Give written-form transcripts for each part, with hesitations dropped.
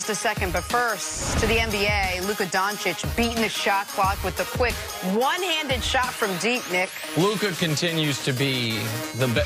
A second, but first to the NBA, Luka Doncic beating the shot clock with the quick one-handed shot from deep, Nick. Luka continues to be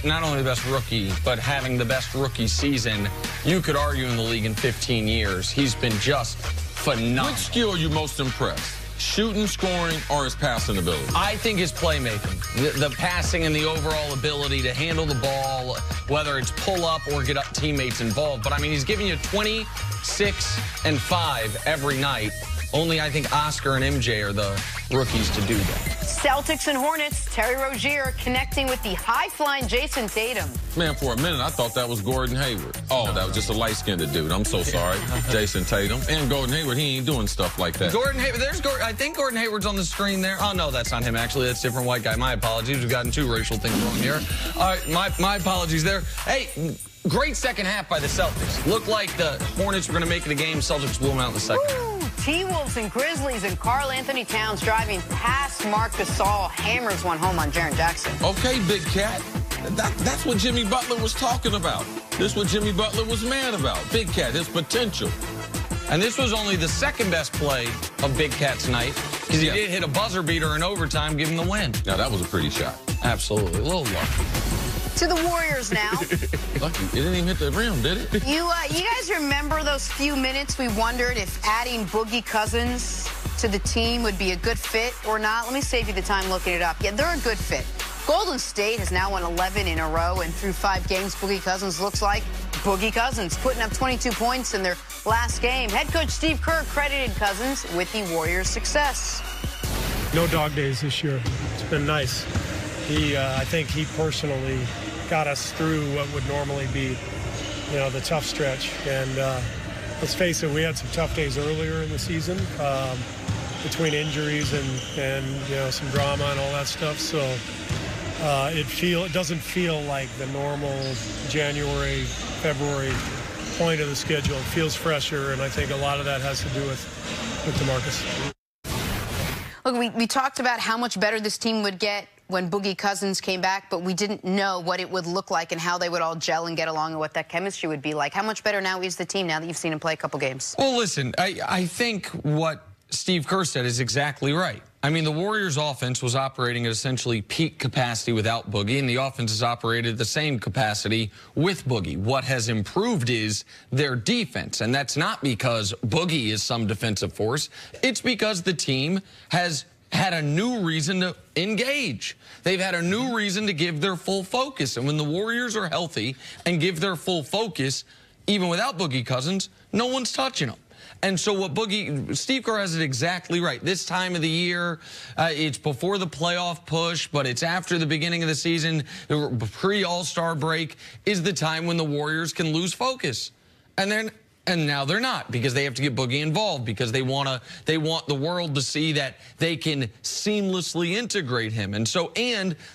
not only the best rookie, but having the best rookie season, you could argue, in the league in 15 years. He's been just phenomenal. Which skill are you most impressed? Shooting, scoring, or his passing ability? I think his playmaking, the passing and the overall ability to handle the ball, whether it's pull up or get up teammates involved. But, I mean, he's giving you 20, 6, and 5 every night. Only, I think, Oscar and MJ are the rookies to do that. Celtics and Hornets, Terry Rozier connecting with the high-flying Jason Tatum. Man, for a minute, I thought that was Gordon Hayward. Oh, that was just a light-skinned dude. I'm so sorry. Jason Tatum. And Gordon Hayward, he ain't doing stuff like that. Gordon Hayward, I think Gordon Hayward's on the screen there. Oh, no, that's not him, actually. That's a different white guy. My apologies. We've gotten two racial things wrong here. All right, my apologies there. Hey, great second half by the Celtics. Looked like the Hornets were going to make it a game. Celtics blew them out in the second. T-Wolves and Grizzlies, and Karl Anthony Towns driving past Marc Gasol. Hammers one home on Jaren Jackson. Okay, Big Cat. That's what Jimmy Butler was talking about. This is what Jimmy Butler was mad about. Big Cat, his potential. And this was only the second best play of Big Cat's night, because he did hit a buzzer beater in overtime, giving the win. Now, that was a pretty shot. Absolutely. A little lucky. To the Warriors now. Lucky. It didn't even hit the rim, did it? You guys remember those few minutes we wondered if adding Boogie Cousins to the team would be a good fit or not? Let me save you the time looking it up. Yeah, they're a good fit. Golden State has now won 11 in a row, and through 5 games, Boogie Cousins looks like Boogie Cousins, putting up 22 points in their last game. Head coach Steve Kerr credited Cousins with the Warriors' success. No dog days this year. It's been nice. I think he personally got us through what would normally be, the tough stretch. And let's face it, we had some tough days earlier in the season between injuries and some drama and all that stuff. So it doesn't feel like the normal January, February point of the schedule. It feels fresher, and I think a lot of that has to do with DeMarcus. Look, we talked about how much better this team would get when Boogie Cousins came back, but we didn't know what it would look like and how they would all gel and get along and what that chemistry would be like. How much better now is the team now that you've seen him play a couple games? Well, listen, I think what Steve Kerr said is exactly right. I mean, the Warriors' offense was operating at essentially peak capacity without Boogie, and the offense has operated at the same capacity with Boogie. What has improved is their defense, and that's not because Boogie is some defensive force. It's because the team has had a new reason to engage. They've had a new reason to give their full focus. And when the Warriors are healthy and give their full focus, even without Boogie Cousins, no one's touching them. And so Steve Kerr has it exactly right. This time of the year, it's before the playoff push, but it's after the beginning of the season, the pre-All-Star break is the time when the Warriors can lose focus. And now they're not, because they have to get Boogie involved, because they want the world to see that they can seamlessly integrate him. And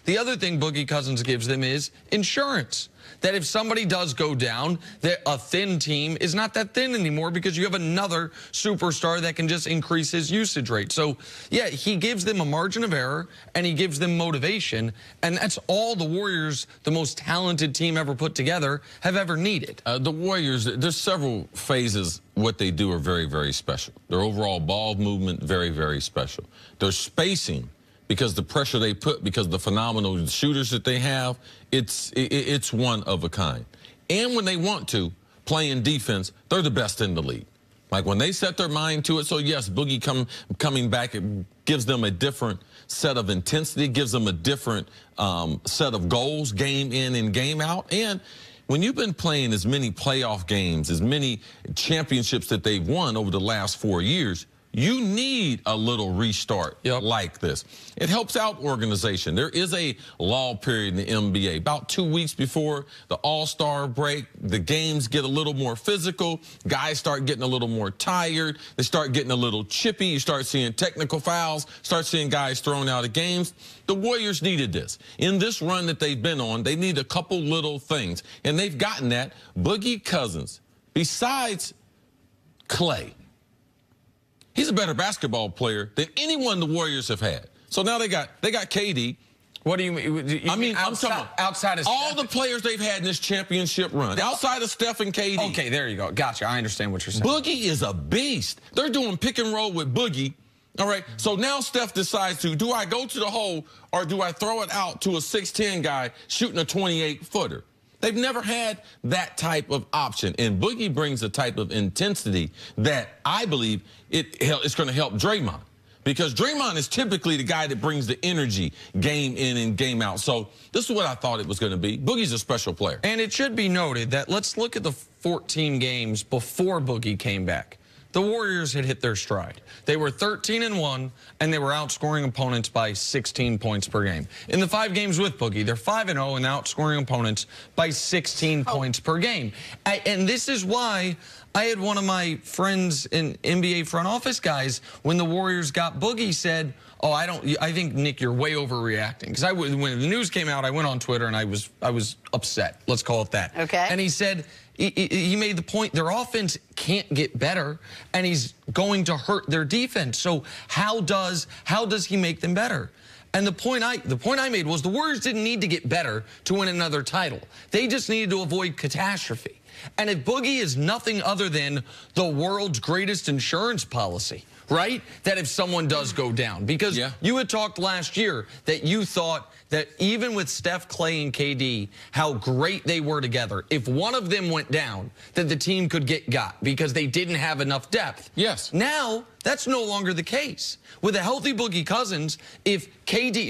the other thing Boogie Cousins gives them is insurance. That if somebody does go down, a thin team is not that thin anymore, because you have another superstar that can just increase his usage rate. So, yeah, he gives them a margin of error, and he gives them motivation, and that's all the Warriors, the most talented team ever put together, have ever needed. The Warriors, there's several phases. What they do are very, very special. Their overall ball movement, very, very special. Their spacing, because the pressure they put, because the phenomenal shooters that they have, it's one of a kind. And when they want to play in defense, they're the best in the league. Like when they set their mind to it. So yes, Boogie coming back, it gives them a different set of intensity, gives them a different set of goals, game in and game out. And when you've been playing as many playoff games, as many championships that they've won over the last 4 years, you need a little restart like this. It helps out organization. There is a lull period in the NBA. About 2 weeks before the All-Star break, the games get a little more physical. Guys start getting a little more tired. They start getting a little chippy. You start seeing technical fouls, start seeing guys thrown out of games. The Warriors needed this. In this run that they've been on, they need a couple little things, and they've gotten that. Boogie Cousins, besides Clay, he's a better basketball player than anyone the Warriors have had. So now they got KD, What do you mean? I mean, I'm talking outside of all the players they've had in this championship run, outside of Steph and KD. Okay, there you go. Gotcha. I understand what you're saying. Boogie is a beast. They're doing pick and roll with Boogie. All right, so now Steph decides to, do I go to the hole or do I throw it out to a 6'10 guy shooting a 28-footer? They've never had that type of option, and Boogie brings a type of intensity that I believe it's going to help Draymond, because Draymond is typically the guy that brings the energy game in and game out. So this is what I thought it was going to be. Boogie's a special player. And it should be noted that let's look at the 14 games before Boogie came back. The Warriors had hit their stride. They were 13-1, and they were outscoring opponents by 16 points per game. In the 5 games with Boogie, they're 5-0 and outscoring opponents by 16 points per game. And this is why I had one of my friends in NBA front office guys, when the Warriors got Boogie, said, oh, I think, Nick, you're way overreacting. Because when the news came out, I went on Twitter and I was upset. Let's call it that. Okay. And he said, he made the point, their offense can't get better, and he's going to hurt their defense. So how does he make them better? And the point I made was the Warriors didn't need to get better to win another title. They just needed to avoid catastrophe. And if Boogie is nothing other than the world's greatest insurance policy, right? That if someone does go down. Because you had talked last year that you thought that even with Steph, Clay, and KD, how great they were together, if one of them went down, that the team could get got because they didn't have enough depth. Yes. Now, that's no longer the case. With a healthy Boogie Cousins, if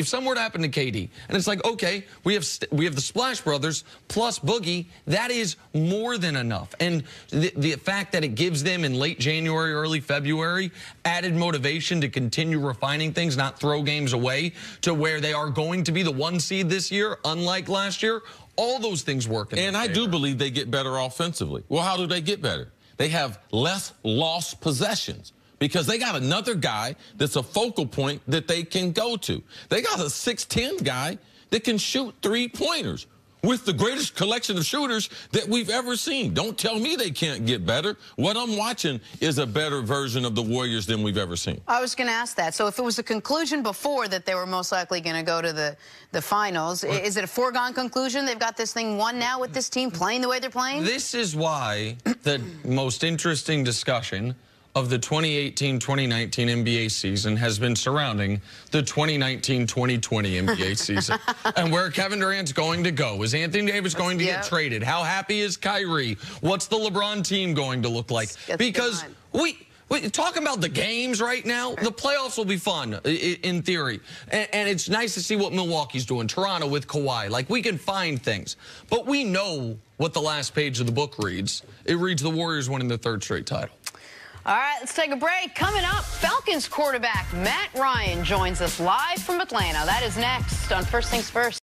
something were to happen to KD, and it's like, okay, we have the Splash Brothers plus Boogie, that is more than enough. And the fact that it gives them in late January, early February, added motivation to continue refining things, not throw games away, to where they are going to be the 1 seed this year, unlike last year, all those things work. And I do believe they get better offensively. Well, how do they get better? They have less lost possessions, because they got another guy that's a focal point that they can go to. They got a 6'10 guy that can shoot 3-pointers with the greatest collection of shooters that we've ever seen. Don't tell me they can't get better. What I'm watching is a better version of the Warriors than we've ever seen. I was going to ask that. So if it was a conclusion before that they were most likely going to go to the finals, is it a foregone conclusion? They've got this thing won now with this team playing the way they're playing? This is why the most interesting discussion of the 2018-2019 NBA season has been surrounding the 2019-2020 NBA season. And where Kevin Durant's going to go. Is Anthony Davis going to get traded? How happy is Kyrie? What's the LeBron team going to look like? Because we talking about the games right now, the playoffs will be fun, in theory. And it's nice to see what Milwaukee's doing, Toronto with Kawhi. Like, we can find things. But we know what the last page of the book reads. It reads the Warriors winning their 3rd straight title. All right, let's take a break. Coming up, Falcons quarterback Matt Ryan joins us live from Atlanta. That is next on First Things First.